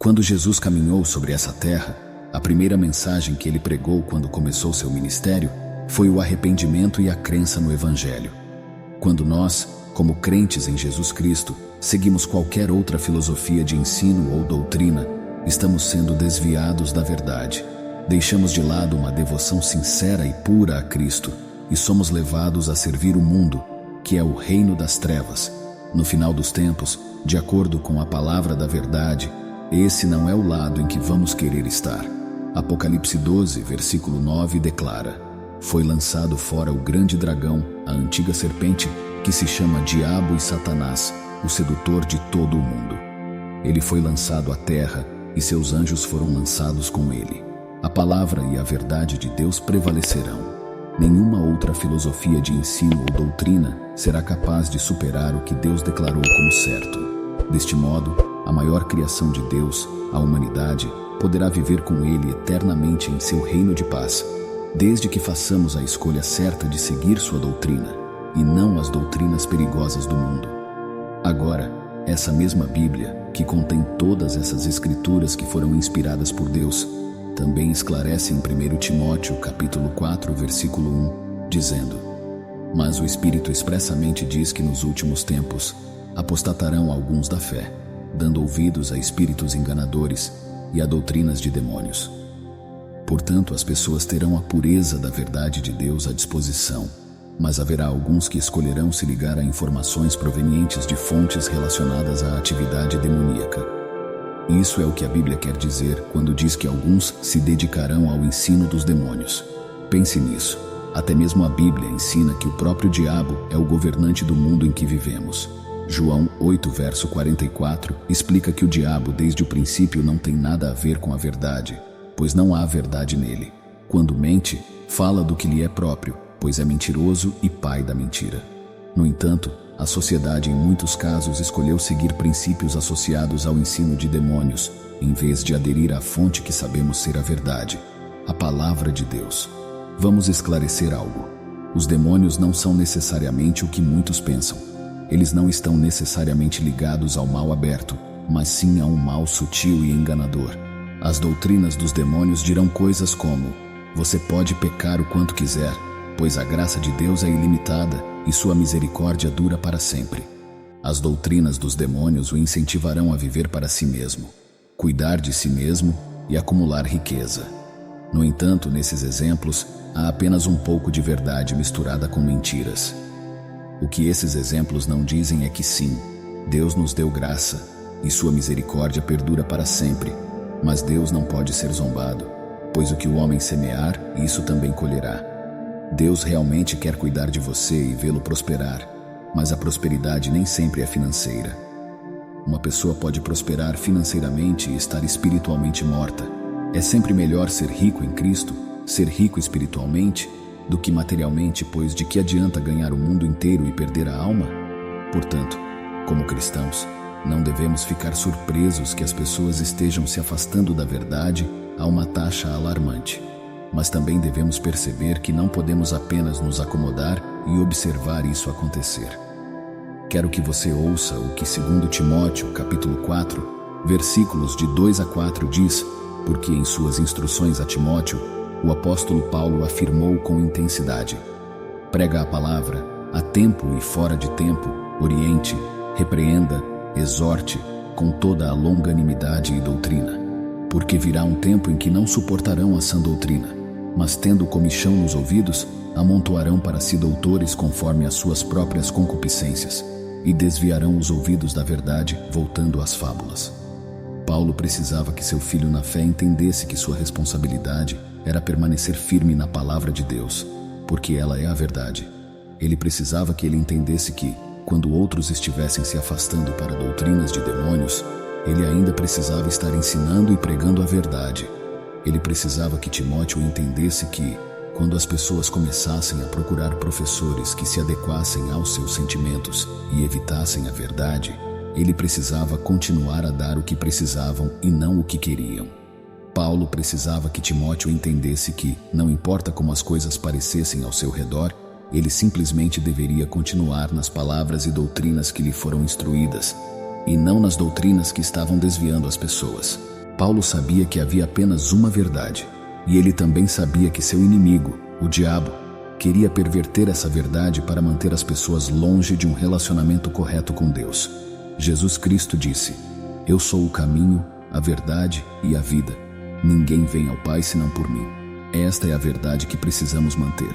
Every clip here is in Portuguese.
Quando Jesus caminhou sobre essa terra, a primeira mensagem que ele pregou quando começou seu ministério foi o arrependimento e a crença no Evangelho. Quando nós, como crentes em Jesus Cristo, seguimos qualquer outra filosofia de ensino ou doutrina, estamos sendo desviados da verdade. Deixamos de lado uma devoção sincera e pura a Cristo e somos levados a servir o mundo, que é o reino das trevas. No final dos tempos, de acordo com a palavra da verdade, esse não é o lado em que vamos querer estar. Apocalipse 12, versículo 9 declara: foi lançado fora o grande dragão, a antiga serpente, que se chama Diabo e Satanás, o sedutor de todo o mundo. Ele foi lançado à terra e seus anjos foram lançados com ele. A palavra e a verdade de Deus prevalecerão. Nenhuma outra filosofia de ensino ou doutrina será capaz de superar o que Deus declarou como certo. Deste modo, a maior criação de Deus, a humanidade, poderá viver com Ele eternamente em seu reino de paz, desde que façamos a escolha certa de seguir sua doutrina, e não as doutrinas perigosas do mundo. Agora, essa mesma Bíblia, que contém todas essas escrituras que foram inspiradas por Deus, também esclarece em 1 Timóteo capítulo 4, versículo 1, dizendo: mas o Espírito expressamente diz que nos últimos tempos apostatarão alguns da fé, dando ouvidos a espíritos enganadores e a doutrinas de demônios. Portanto, as pessoas terão a pureza da verdade de Deus à disposição, mas haverá alguns que escolherão se ligar a informações provenientes de fontes relacionadas à atividade demoníaca. Isso é o que a Bíblia quer dizer quando diz que alguns se dedicarão ao ensino dos demônios. Pense nisso. Até mesmo a Bíblia ensina que o próprio diabo é o governante do mundo em que vivemos. João 8, verso 44, explica que o diabo desde o princípio não tem nada a ver com a verdade, pois não há verdade nele. Quando mente, fala do que lhe é próprio, pois é mentiroso e pai da mentira. No entanto, a sociedade em muitos casos escolheu seguir princípios associados ao ensino de demônios, em vez de aderir à fonte que sabemos ser a verdade, a palavra de Deus. Vamos esclarecer algo. Os demônios não são necessariamente o que muitos pensam. Eles não estão necessariamente ligados ao mal aberto, mas sim a um mal sutil e enganador. As doutrinas dos demônios dirão coisas como: você pode pecar o quanto quiser, pois a graça de Deus é ilimitada e sua misericórdia dura para sempre. As doutrinas dos demônios o incentivarão a viver para si mesmo, cuidar de si mesmo e acumular riqueza. No entanto, nesses exemplos, há apenas um pouco de verdade misturada com mentiras. O que esses exemplos não dizem é que sim, Deus nos deu graça e sua misericórdia perdura para sempre, mas Deus não pode ser zombado, pois o que o homem semear, isso também colherá. Deus realmente quer cuidar de você e vê-lo prosperar, mas a prosperidade nem sempre é financeira. Uma pessoa pode prosperar financeiramente e estar espiritualmente morta. É sempre melhor ser rico em Cristo, ser rico espiritualmente, do que materialmente, pois de que adianta ganhar o mundo inteiro e perder a alma? Portanto, como cristãos, não devemos ficar surpresos que as pessoas estejam se afastando da verdade a uma taxa alarmante. Mas também devemos perceber que não podemos apenas nos acomodar e observar isso acontecer. Quero que você ouça o que 2 Timóteo, capítulo 4, versículos de 2 a 4 diz, porque em suas instruções a Timóteo, o apóstolo Paulo afirmou com intensidade: prega a palavra, a tempo e fora de tempo, oriente, repreenda, exorte, com toda a longanimidade e doutrina. Porque virá um tempo em que não suportarão a sã doutrina, mas tendo comichão nos ouvidos, amontoarão para si doutores conforme as suas próprias concupiscências, e desviarão os ouvidos da verdade, voltando às fábulas. Paulo precisava que seu filho na fé entendesse que sua responsabilidade era permanecer firme na palavra de Deus, porque ela é a verdade. Ele precisava que ele entendesse que, quando outros estivessem se afastando para doutrinas de demônios, ele ainda precisava estar ensinando e pregando a verdade. Ele precisava que Timóteo entendesse que, quando as pessoas começassem a procurar professores que se adequassem aos seus sentimentos e evitassem a verdade, ele precisava continuar a dar o que precisavam e não o que queriam. Paulo precisava que Timóteo entendesse que, não importa como as coisas parecessem ao seu redor, ele simplesmente deveria continuar nas palavras e doutrinas que lhe foram instruídas, e não nas doutrinas que estavam desviando as pessoas. Paulo sabia que havia apenas uma verdade, e ele também sabia que seu inimigo, o diabo, queria perverter essa verdade para manter as pessoas longe de um relacionamento correto com Deus. Jesus Cristo disse: "Eu sou o caminho, a verdade e a vida. Ninguém vem ao Pai senão por mim." Esta é a verdade que precisamos manter.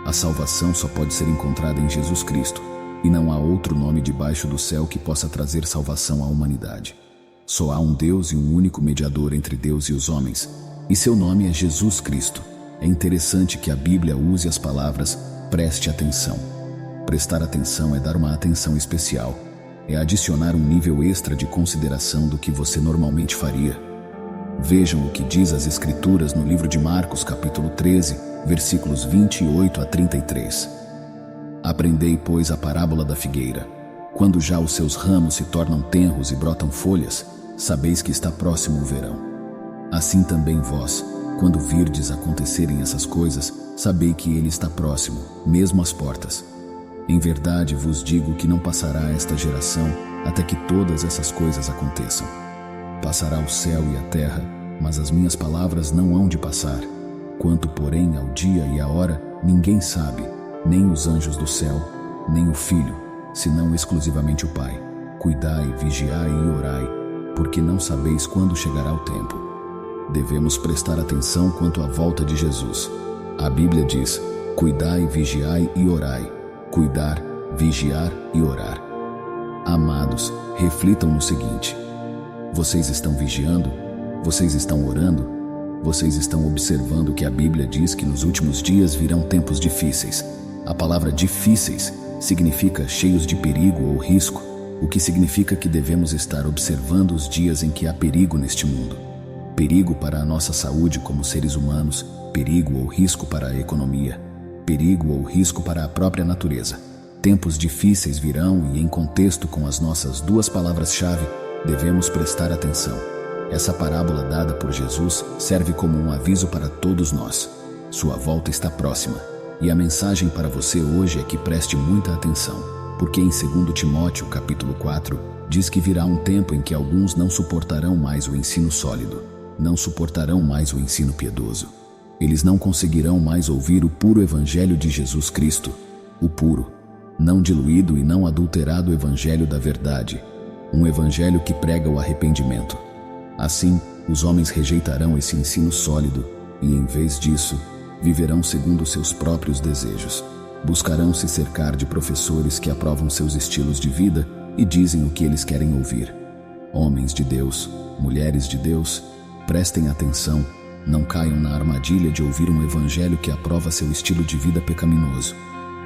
A salvação só pode ser encontrada em Jesus Cristo, e não há outro nome debaixo do céu que possa trazer salvação à humanidade. Só há um Deus e um único mediador entre Deus e os homens, e seu nome é Jesus Cristo. É interessante que a Bíblia use as palavras "preste atenção". Prestar atenção é dar uma atenção especial, é adicionar um nível extra de consideração do que você normalmente faria. Vejam o que diz as Escrituras no livro de Marcos, capítulo 13, versículos 28 a 33. "Aprendei, pois, a parábola da figueira. Quando já os seus ramos se tornam tenros e brotam folhas, sabeis que está próximo o verão. Assim também vós, quando virdes acontecerem essas coisas, sabei que ele está próximo, mesmo às portas. Em verdade vos digo que não passará esta geração até que todas essas coisas aconteçam. Passará o céu e a terra, mas as minhas palavras não hão de passar. Quanto, porém, ao dia e à hora, ninguém sabe, nem os anjos do céu, nem o Filho, senão exclusivamente o Pai. Cuidai, vigiai e orai, porque não sabeis quando chegará o tempo." Devemos prestar atenção quanto à volta de Jesus. A Bíblia diz: "Cuidai, vigiai e orai." Cuidar, vigiar e orar. Amados, reflitam no seguinte: vocês estão vigiando? Vocês estão orando? Vocês estão observando que a Bíblia diz que nos últimos dias virão tempos difíceis. A palavra difíceis significa cheios de perigo ou risco, o que significa que devemos estar observando os dias em que há perigo neste mundo. Perigo para a nossa saúde como seres humanos, perigo ou risco para a economia, perigo ou risco para a própria natureza. Tempos difíceis virão e, em contexto com as nossas duas palavras-chave, devemos prestar atenção. Essa parábola dada por Jesus serve como um aviso para todos nós. Sua volta está próxima, e a mensagem para você hoje é que preste muita atenção, porque em 2 Timóteo, capítulo 4, diz que virá um tempo em que alguns não suportarão mais o ensino sólido, não suportarão mais o ensino piedoso. Eles não conseguirão mais ouvir o puro evangelho de Jesus Cristo, o puro, não diluído e não adulterado evangelho da verdade, um evangelho que prega o arrependimento. Assim, os homens rejeitarão esse ensino sólido e, em vez disso, viverão segundo seus próprios desejos. Buscarão se cercar de professores que aprovam seus estilos de vida e dizem o que eles querem ouvir. Homens de Deus, mulheres de Deus, prestem atenção, não caiam na armadilha de ouvir um evangelho que aprova seu estilo de vida pecaminoso.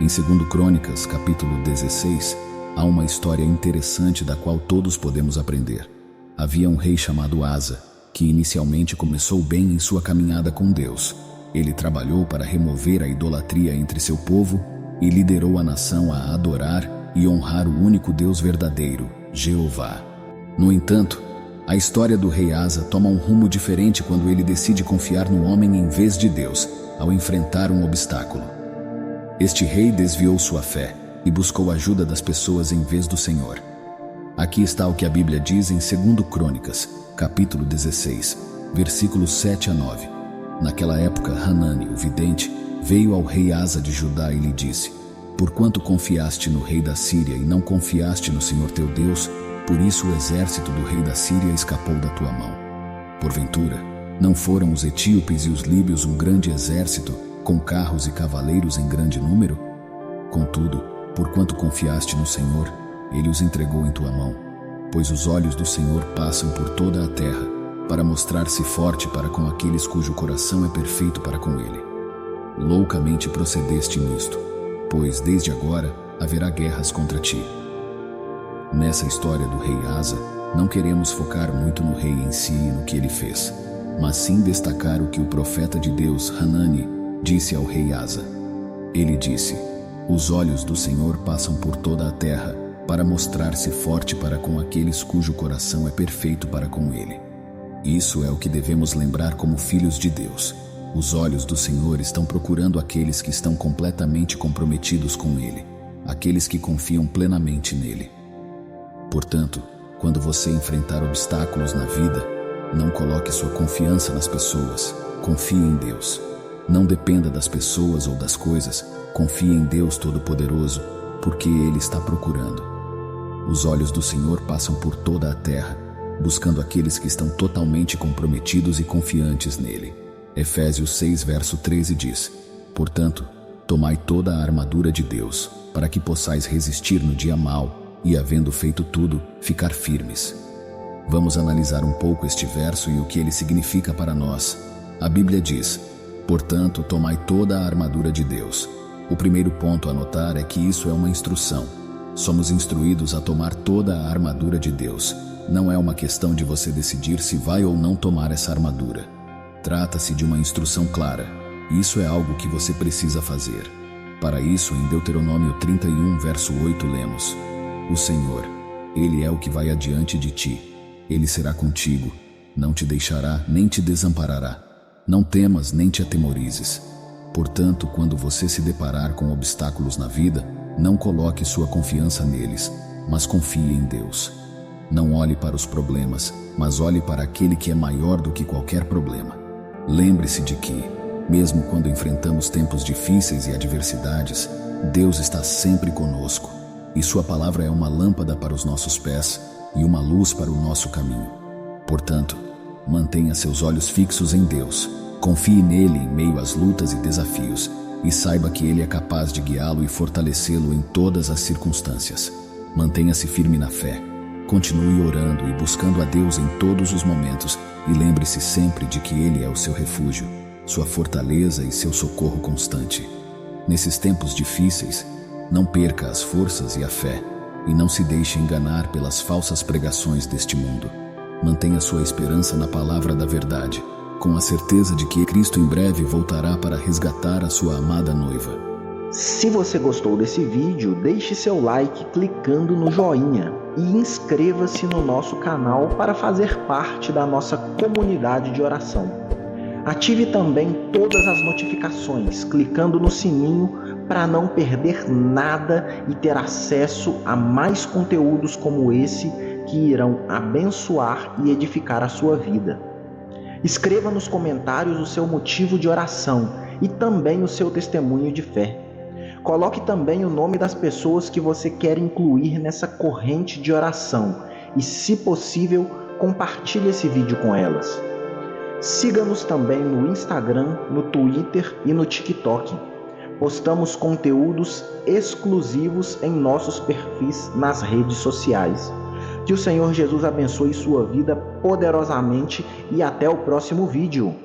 Em 2 Crônicas, capítulo 16, há uma história interessante da qual todos podemos aprender. Havia um rei chamado Asa, que inicialmente começou bem em sua caminhada com Deus. Ele trabalhou para remover a idolatria entre seu povo e liderou a nação a adorar e honrar o único Deus verdadeiro, Jeová. No entanto, a história do rei Asa toma um rumo diferente quando ele decide confiar no homem em vez de Deus, ao enfrentar um obstáculo. Este rei desviou sua fé e buscou a ajuda das pessoas em vez do Senhor. Aqui está o que a Bíblia diz em 2 Crônicas, capítulo 16, versículos 7 a 9. Naquela época, Hanani, o vidente, veio ao rei Asa de Judá e lhe disse: "Porquanto confiaste no rei da Síria e não confiaste no Senhor teu Deus, por isso o exército do rei da Síria escapou da tua mão. Porventura, não foram os etíopes e os líbios um grande exército, com carros e cavaleiros em grande número? Contudo, porquanto confiaste no Senhor, ele os entregou em tua mão. Pois os olhos do Senhor passam por toda a terra, para mostrar-se forte para com aqueles cujo coração é perfeito para com ele. Loucamente procedeste nisto, pois desde agora haverá guerras contra ti." Nessa história do rei Asa, não queremos focar muito no rei em si e no que ele fez, mas sim destacar o que o profeta de Deus, Hanani, disse ao rei Asa. Ele disse: "Os olhos do Senhor passam por toda a terra, para mostrar-se forte para com aqueles cujo coração é perfeito para com ele." Isso é o que devemos lembrar como filhos de Deus. Os olhos do Senhor estão procurando aqueles que estão completamente comprometidos com ele, aqueles que confiam plenamente nele. Portanto, quando você enfrentar obstáculos na vida, Não coloque sua confiança nas pessoas, confie em Deus. Não dependa das pessoas ou das coisas, confie em Deus Todo-Poderoso, porque Ele está procurando. Os olhos do Senhor passam por toda a terra, buscando aqueles que estão totalmente comprometidos e confiantes nele. Efésios 6, verso 13 diz: Portanto, tomai toda a armadura de Deus, para que possais resistir no dia mau e, havendo feito tudo, ficar firmes. Vamos analisar um pouco este verso e o que ele significa para nós. A Bíblia diz: Portanto, tomai toda a armadura de Deus. O primeiro ponto a notar é que isso é uma instrução. Somos instruídos a tomar toda a armadura de Deus. Não é uma questão de você decidir se vai ou não tomar essa armadura. Trata-se de uma instrução clara. Isso é algo que você precisa fazer. Para isso, em Deuteronômio 31, verso 8, lemos: O Senhor, Ele é o que vai adiante de ti. Ele será contigo. Não te deixará, nem te desamparará. Não temas, nem te atemorizes. Portanto, quando você se deparar com obstáculos na vida, não coloque sua confiança neles, mas confie em Deus. Não olhe para os problemas, mas olhe para aquele que é maior do que qualquer problema. Lembre-se de que, mesmo quando enfrentamos tempos difíceis e adversidades, Deus está sempre conosco, e Sua palavra é uma lâmpada para os nossos pés e uma luz para o nosso caminho. Portanto, mantenha seus olhos fixos em Deus, confie nele em meio às lutas e desafios, e saiba que Ele é capaz de guiá-lo e fortalecê-lo em todas as circunstâncias. Mantenha-se firme na fé, continue orando e buscando a Deus em todos os momentos, e lembre-se sempre de que Ele é o seu refúgio, sua fortaleza e seu socorro constante. Nesses tempos difíceis, não perca as forças e a fé, e não se deixe enganar pelas falsas pregações deste mundo. Mantenha sua esperança na palavra da verdade, com a certeza de que Cristo em breve voltará para resgatar a sua amada noiva. Se você gostou desse vídeo, deixe seu like clicando no joinha e inscreva-se no nosso canal para fazer parte da nossa comunidade de oração. Ative também todas as notificações, clicando no sininho para não perder nada e ter acesso a mais conteúdos como esse que irão abençoar e edificar a sua vida. Escreva nos comentários o seu motivo de oração e também o seu testemunho de fé. Coloque também o nome das pessoas que você quer incluir nessa corrente de oração e, se possível, compartilhe esse vídeo com elas. Siga-nos também no Instagram, no Twitter e no TikTok. Postamos conteúdos exclusivos em nossos perfis nas redes sociais. Que o Senhor Jesus abençoe sua vida poderosamente e até o próximo vídeo.